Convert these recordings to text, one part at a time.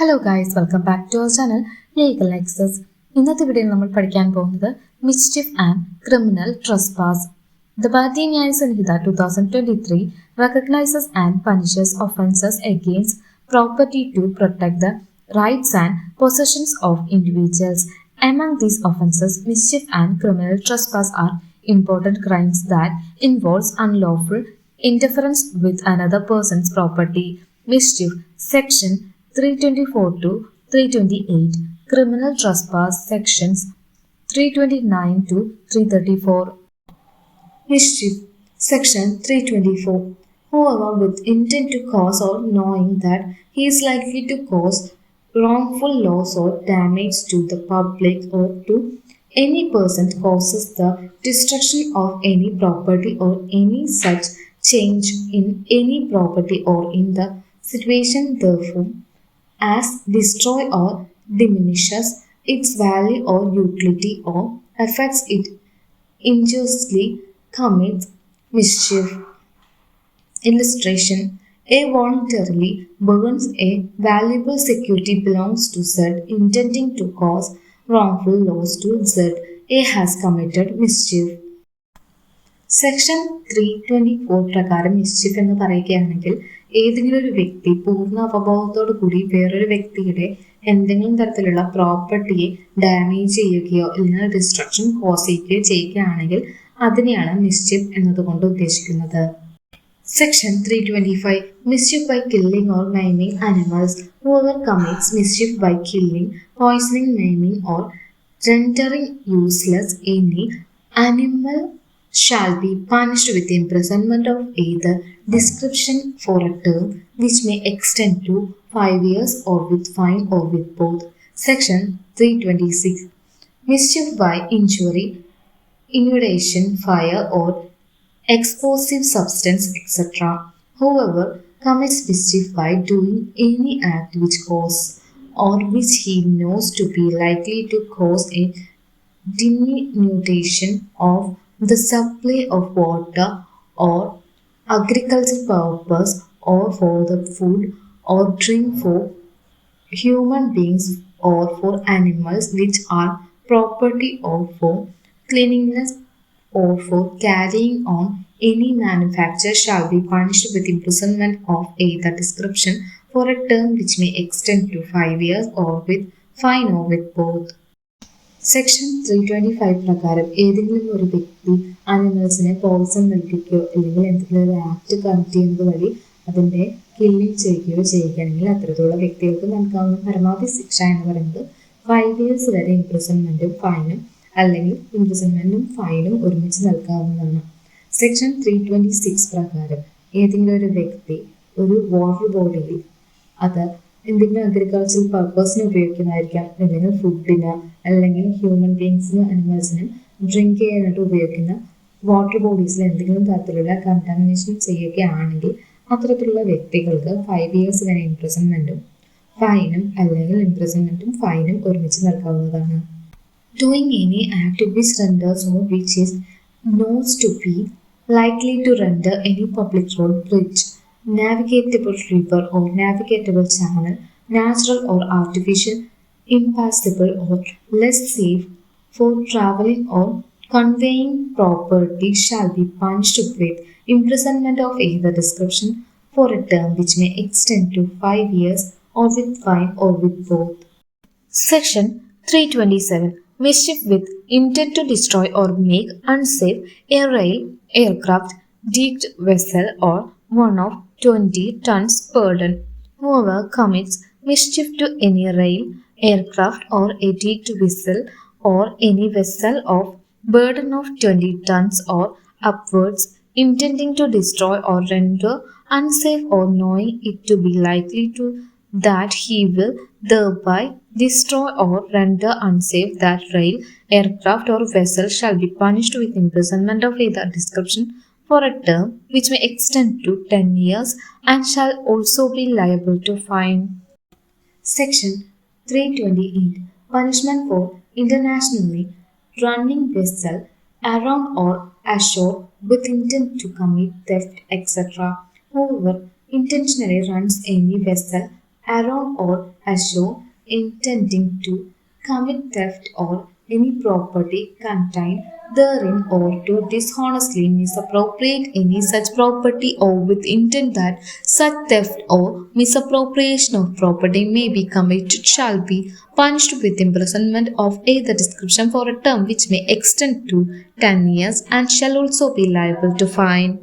Hello guys, welcome back to our channel legal access. ഇന്നത്തെ വീഡിയോയിൽ നമ്മൾ പഠിക്കാൻ പോകുന്നത് mischief and criminal trespass. The Bharatiya Nyaya Sanhita 2023 recognizes and punishes offences against property to protect the rights and possessions of individuals. Among these offences, mischief and criminal trespass are important crimes that involves unlawful interference with another person's property. Mischief, Section 324 to 328. Criminal trespass, Sections 329 to 334. Mischief, Section 324. Whoever with intent to cause or knowing that he is likely to cause wrongful loss or damage to the public or to any person causes the destruction of any property or any such change in any property or in the situation therefore as destroy or diminishes its value or utility or affects it injuriously commits mischief. Illustration: A voluntarily burns a valuable security belongs to Z, intending to cause wrongful loss to Z. A has committed mischief. Section 324 പ്രകാരം mischief എന്ന് പറയുകയാണെങ്കിൽ ഏതെങ്കിലും ഒരു വ്യക്തി പൂർണ്ണ അവബോധത്തോടു കൂടി വേറൊരു വ്യക്തിയുടെ എന്തെങ്കിലും തരത്തിലുള്ള പ്രോപ്പർട്ടിയെ ഡാമേജ് ചെയ്യുകയോ അല്ലെങ്കിൽ ഡിസ്ട്രക്ഷൻ കോസ് ചെയ്യുകയോ ചെയ്യുകയാണെങ്കിൽ അതിനെയാണ് മിസ്ചീഫ് എന്നതുകൊണ്ട് ഉദ്ദേശിക്കുന്നത്. Section 325. Mischief by killing or maiming animals. Whoever commits mischief by killing, poisoning, maiming or rendering useless any animal shall be punished with imprisonment of either description for a term which may extend to 5 years or with fine or with both. Section 326. Mischief by injury, inundation, fire or explosive substance, etc. Whoever commits mischief by doing any act which causes or which he knows to be likely to cause a diminution of the supply of water or agricultural purpose or for the food or drink for human beings or for animals which are property or for cleanliness or for carrying on any manufacture shall be punished with imprisonment of either description for a term which may extend to 5 years or with fine or with both. Section 325 പ്രകാരം ഏതെങ്കിലും ഒരു വ്യക്തി അനിമൽസിനെ Poisson നൽകുകയോ അല്ലെങ്കിൽ എന്തെങ്കിലും ഒരു act commit ചെയ്യുന്നത് വഴി അതിൻ്റെ കില്ലിങ് ചെയ്യുകയോ ചെയ്യുകയാണെങ്കിൽ അത്തരത്തിലുള്ള വ്യക്തികൾക്ക് നൽകാവുന്ന പരമാവധി ശിക്ഷ എന്ന് പറയുന്നത് 5 years വരെ ഇംപ്രിസൺമെൻറ്റും ഫൈനും അല്ലെങ്കിൽ ഇംപ്രിസൺമെൻറ്റും ഫൈനും ഒരുമിച്ച് നൽകാവുന്നതാണ്. സെക്ഷൻ 326 പ്രകാരം ഏതെങ്കിലും ഒരു വ്യക്തി ഒരു വാട്ടർ ബോഡിയിൽ അത് എന്തെങ്കിലും അഗ്രികൾച്ചറൽ പർപ്പസിന് ഉപയോഗിക്കുന്നതായിരിക്കാം, അല്ലെങ്കിൽ ഫുഡിന് അല്ലെങ്കിൽ ഹ്യൂമൻ ബീങ്സിനും അനിമൽസിനും ഡ്രിങ്ക് ചെയ്യാനായിട്ട് ഉപയോഗിക്കുന്ന വാട്ടർ ബോഡീസിൽ എന്തെങ്കിലും തരത്തിലുള്ള കണ്ടാമിനേഷൻ ചെയ്യുകയാണെങ്കിൽ അത്തരത്തിലുള്ള വ്യക്തികൾക്ക് 5 years വരെ ഇംപ്രിസൺമെൻറ്റും ഫൈനും അല്ലെങ്കിൽ ഇംപ്രിസൺമെൻറ്റും ഫൈനും ഒരുമിച്ച് നൽകാവുന്നതാണ്. Doing any act which renders or which is known to be likely to render any public road, bridge, navigable river or navigable channel, natural or artificial, impassable or less safe for travelling or conveying property shall be punished with imprisonment of either description for a term which may extend to 5 years or with fine or with both. Section 327. Mischief with intent to destroy or make unsafe a rail, aircraft, digged vessel or one of 20 tons burden. Whoever commits mischief to any rail, aircraft or a digged vessel or any vessel of burden of 20 tons or upwards, intending to destroy or render unsafe or knowing it to be likely to that he will thereby destroy or render unsafe that rail, aircraft or vessel shall be punished with imprisonment of either description for a term which may extend to 10 years and shall also be liable to fine. Section 328. Punishment for internationally running vessel around or ashore with intent to commit theft, etc. Whoever intentionally runs any vessel around or assure intending to commit theft or any property contained therein or to dishonestly misappropriate any such property or with intent that such theft or misappropriation of property may be committed shall be punished with imprisonment of either description for a term which may extend to 10 years and shall also be liable to fine.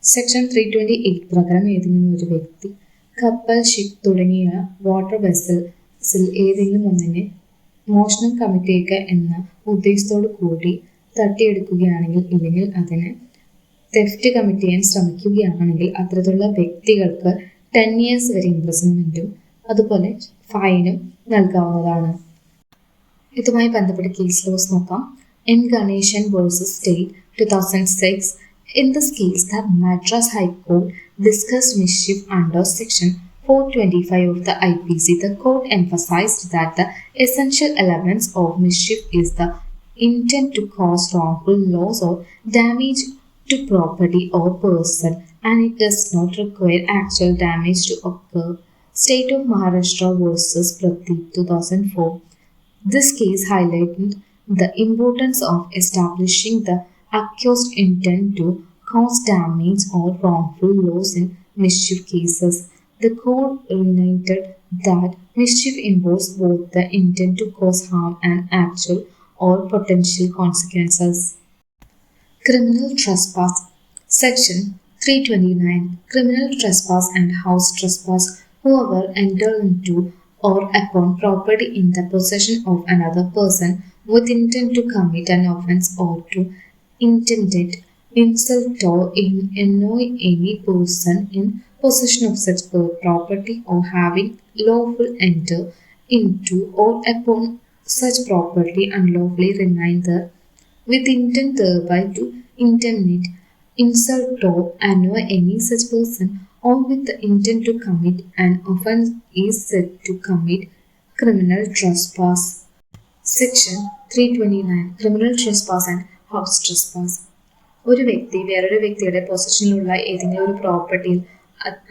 Section 328 പ്രകാരം ഏതെങ്കിലും ഒരു വ്യക്തി കപ്പൽ, ship തുടങ്ങിയ water വെസൽസിൽ ഏതെങ്കിലും ഒന്നിനെ മോഷണം commit ചെയ്യുക എന്ന ഉദ്ദേശത്തോടു കൂടി തട്ടിയെടുക്കുകയാണെങ്കിൽ ഇല്ലെങ്കിൽ അതിന് തെഫ്റ്റ് കമ്മിറ്റ് ചെയ്യാൻ ശ്രമിക്കുകയാണെങ്കിൽ അത്തരത്തിലുള്ള വ്യക്തികൾക്ക് 10 years വരെ ഇംപ്രിസൺമെൻറ്റും അതുപോലെ ഫൈനും നൽകാവുന്നതാണ്. ഇതുമായി ബന്ധപ്പെട്ട കേസ് ലോസ് നോക്കാം. N Ganesan versus state 2006. In this case, the Madras High Court discussed mischief under Section 425 of the IPC. The court emphasized that the essential elements of mischief is the intent to cause wrongful loss or damage to property or person, and it does not require actual damage to occur. State of Maharashtra versus Pradeep 2004. This case highlighted the importance of establishing the accused intent to cause damage or wrongful loss in mischief cases. The court related that mischief involves both the intent to cause harm and actual or potential consequences. Criminal trespass. Section 329. Criminal trespass and house trespass. Whoever enters into or upon property in the possession of another person with intent to commit an offense or to intended insult or annoy any person in possession of such property or having lawful enter into or upon such property unlawfully remain there with intent thereby to intimidate, insult or annoy any such person or with the intent to commit an offense is said to commit criminal trespass. Section 329. Criminal trespass and house trespass. ഒരു വ്യക്തി വേറൊരു വ്യക്തിയുടെ പൊസിഷനിലുള്ള ഏതെങ്കിലും ഒരു പ്രോപ്പർട്ടിയിൽ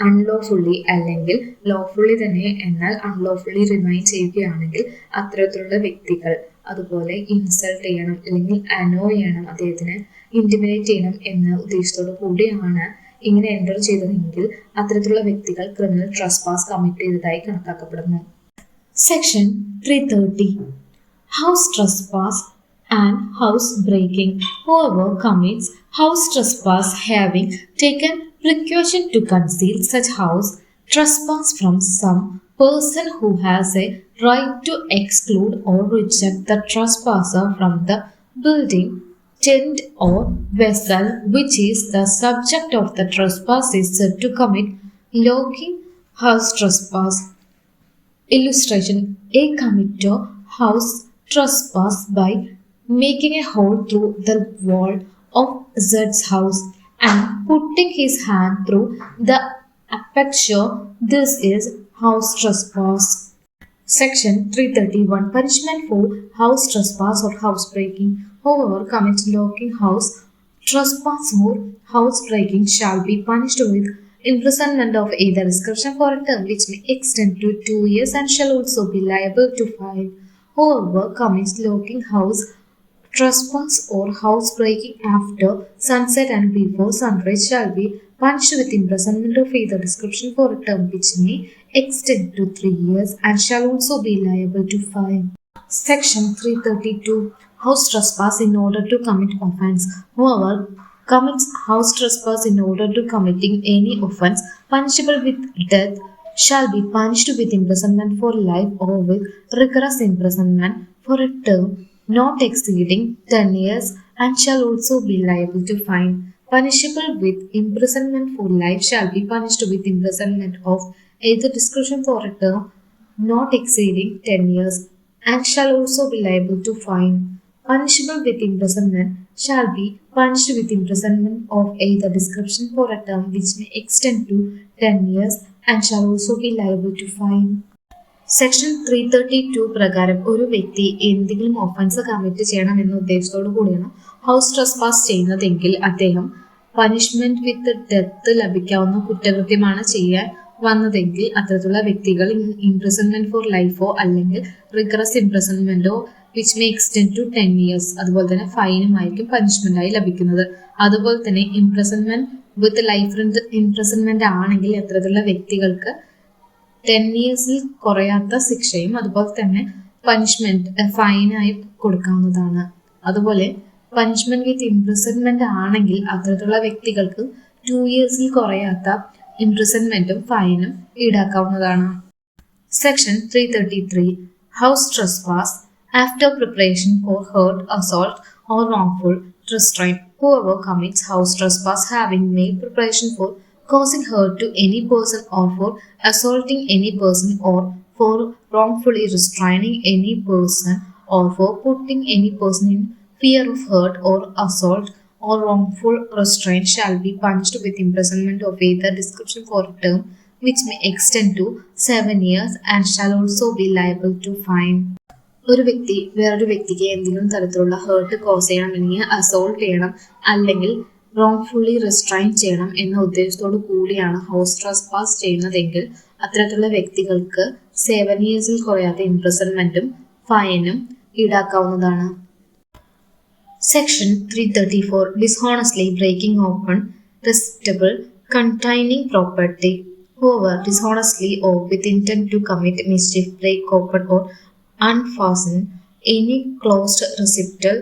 അൺലോഫുള്ളി അല്ലെങ്കിൽ lawfully തന്നെ എന്നാൽ അൺലോഫുള്ളി remain ചെയ്യുകയാണെങ്കിൽ അത്തരത്തിലുള്ള വ്യക്തികൾ അതുപോലെ ഇൻസൾട്ട് ചെയ്യണം അല്ലെങ്കിൽ അനോ ചെയ്യണം, അദ്ദേഹത്തിന് ഇന്റിമിനേറ്റ് ചെയ്യണം എന്ന ഉദ്ദേശത്തോടു കൂടിയാണ് ഇങ്ങനെ എൻ്റർ ചെയ്തതെങ്കിൽ അത്തരത്തിലുള്ള വ്യക്തികൾ ക്രിമിനൽ ട്രസ്പാസ് കമ്മിറ്റ് ചെയ്തതായി കണക്കാക്കപ്പെടുന്നു. Section 330. House trespass and house breaking. Whoever commits house trespass having taken precaution to conceal such house trespass from some person who has a right to exclude or reject the trespasser from the building, tent or vessel which is the subject of the trespass is said to commit logging house trespass. Illustration. A committer house trespass by making a hole through the wall of Z's house and putting his hand through the aperture. This is house trespass. Section 331. Punishment for house trespass or house breaking. Whoever commits logging house trespass or house breaking shall be punished with imprisonment of either description for a term which may extend to 2 years and shall also be liable to fine. Whoever commits logging house trespass or house breaking after sunset and before sunrise shall be punished with imprisonment of either description for a term which may extend to 3 years and shall also be liable to fine. Section 332. House trespass in order to commit offense. Whoever commits house trespass in order to committing any offense punishable with death shall be punished with imprisonment for life or with rigorous imprisonment for a term not exceeding 10 years and shall also be liable to fine. Punishable with imprisonment for life shall be punished with imprisonment of either discretion for a term not exceeding 10 years and shall also be liable to fine. Punishable with imprisonment shall be punished with imprisonment of either description for a term which may extend to 10 years and shall also be liable to fine. Section 332 പ്രകാരം ഒരു വ്യക്തി എന്തെങ്കിലും offence commit ചെയ്യണം എന്ന ഉദ്ദേശത്തോടു കൂടിയാണ് house trespass ചെയ്യുന്നതെങ്കിൽ അദ്ദേഹം പനിഷ്മെന്റ് വിത്ത് ഡെത്ത് ലഭിക്കാവുന്ന കുറ്റകൃത്യമാണ് ചെയ്യാൻ വന്നതെങ്കിൽ അത്തരത്തിലുള്ള വ്യക്തികൾ ഇംപ്രിസൺമെന്റ് ഫോർ ലൈഫോ അല്ലെങ്കിൽ റിഗ്രസ് ഇംപ്രിസൺമെന്റോ which may extend to 10 years, അതുപോലെ തന്നെ ഫൈനുമായിരിക്കും പനിഷ്മെന്റായി ലഭിക്കുന്നത്. അതുപോലെ തന്നെ ഇംപ്രിസൺമെന്റ് വിത്ത് ലൈഫ് ഇംപ്രിസൺമെന്റ് ആണെങ്കിൽ അത്തരത്തിലുള്ള വ്യക്തികൾക്ക് 10 ഇയേഴ്സിൽ കുറയാത്ത ശിക്ഷയും അതുപോലെ തന്നെ പനിഷ്മെന്റ് ഫൈനായി കൊടുക്കാവുന്നതാണ്. അതുപോലെ പനിഷ്മെന്റ് വിത്ത് ഇംപ്രിസൺമെന്റ് ആണെങ്കിൽ അത്തരത്തിലുള്ള വ്യക്തികൾക്ക് 2 ഇയേഴ്സിൽ കുറയാത്ത ഇംപ്രിസൺമെന്റും ഫൈനും ഈടാക്കാവുന്നതാണ്. Section 333 house trespass after preparation for hurt, assault or wrongful restraint. Whoever commits house trespass having made preparation for causing hurt to any person or for assaulting any person or for wrongfully restraining any person or for putting any person in fear of hurt or assault or wrongful restraint shall be punished with imprisonment of either description for a term which may extend to 7 years and shall also be liable to fine. ഒരു വ്യക്തി വേറൊരു വ്യക്തിക്ക് എന്തെങ്കിലും തരത്തിലുള്ള heart cos ചെയ്യണം, അല്ലെങ്കിൽ assault ചെയ്യണം, അല്ലെങ്കിൽ റോങ്ഫുള്ളി റിസ്ട്രൈൻ ചെയ്യണം എന്ന ഉദ്ദേശത്തോടു കൂടിയാണ് ഹൗസ് ട്രസ്പാസ് ചെയ്യുന്നതെങ്കിൽ അത്തരത്തിലുള്ള വ്യക്തികൾക്ക് 7 ഇയേഴ്സിൽ കുറയാത്ത ഇംപ്രിസൺമെന്റും ഫൈനും ഈടാക്കാവുന്നതാണ്. Section 334 dishonestly breaking open receptacle containing property. Whoever dishonestly or with intent to commit mischief break open or unfasten any closed receptacle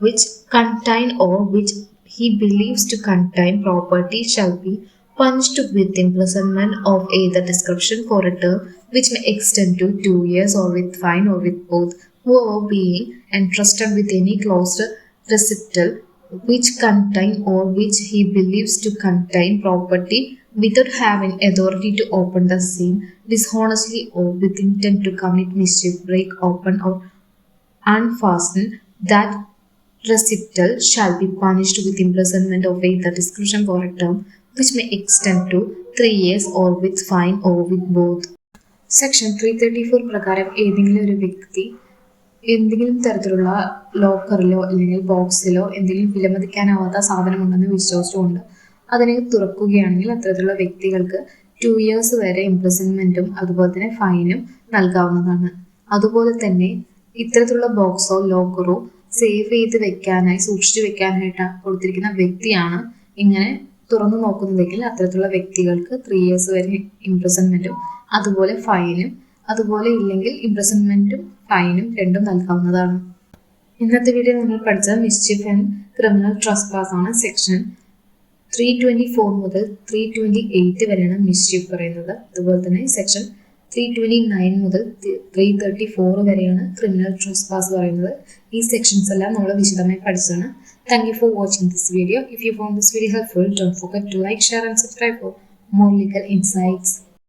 which contain or which he believes to contain property shall be punished with imprisonment of either description for a term which may extend to 2 years or with fine or with both. Whoever being entrusted with any closed receptacle which contain or which he believes to contain property without having authority to open the same, dishonestly or with intent to commit mischief, break open or unfasten that receptacle shall be punished with imprisonment of either description for a term which may extend to 3 years or with fine or with both. Section 334 പ്രകാരം ഏതെങ്കിലും ഒരു വ്യക്തി എന്തെങ്കിലും തരത്തിലുള്ള ലോക്കറിലോ അല്ലെങ്കിൽ ബോക്സിലോ എന്തെങ്കിലും വിലമതിക്കാനാവാത്ത സാധനമുണ്ടെന്ന് വിശ്വസിച്ചുകൊണ്ട് അതിനെ തുറക്കുകയാണെങ്കിൽ അത്തരത്തിലുള്ള വ്യക്തികൾക്ക് 2 ഇയേഴ്സ് വരെ ഇംപ്രിസൺമെന്റും അതുപോലെ തന്നെ ഫൈനും നൽകാവുന്നതാണ്. അതുപോലെ തന്നെ ഇത്തരത്തിലുള്ള ബോക്സോ ലോക്കറോ സേവ് ചെയ്ത് വെക്കാനായി സൂക്ഷിച്ചു വെക്കാനായിട്ട് കൊടുത്തിരിക്കുന്ന വ്യക്തിയാണ് ഇങ്ങനെ തുറന്നു നോക്കുന്നതെങ്കിൽ അത്തരത്തിലുള്ള വ്യക്തികൾക്ക് 3 ഇയേഴ്സ് വരെ ഇംപ്രിസൺമെന്റും അതുപോലെ ഫൈനും, അതുപോലെ ഇല്ലെങ്കിൽ ഇംപ്രിസൺമെന്റും ഫൈനും രണ്ടും നൽകാവുന്നതാണ്. ഇന്നത്തെ വീഡിയോ നമ്മൾ പഠിച്ചത് മിസ്ചീഫ് ആൻഡ് ക്രിമിനൽ ട്രസ്പാസ് ആണ്. സെക്ഷൻ 324 മുതൽ 328 വരെയാണ് മിസ്ചീഫ് പറയുന്നത്. അതുപോലെ തന്നെ സെക്ഷൻ 329 മുതൽ 334 വരെയാണ് ക്രിമിനൽ ട്രസ്പാസ് പറയുന്നത്. ഈ സെക്ഷൻസ് എല്ലാം നമ്മൾ വിശദമായി പഠിച്ചതാണ്. Thank you for watching this video. If you found this video helpful, don't forget to like, share and subscribe for more legal insights.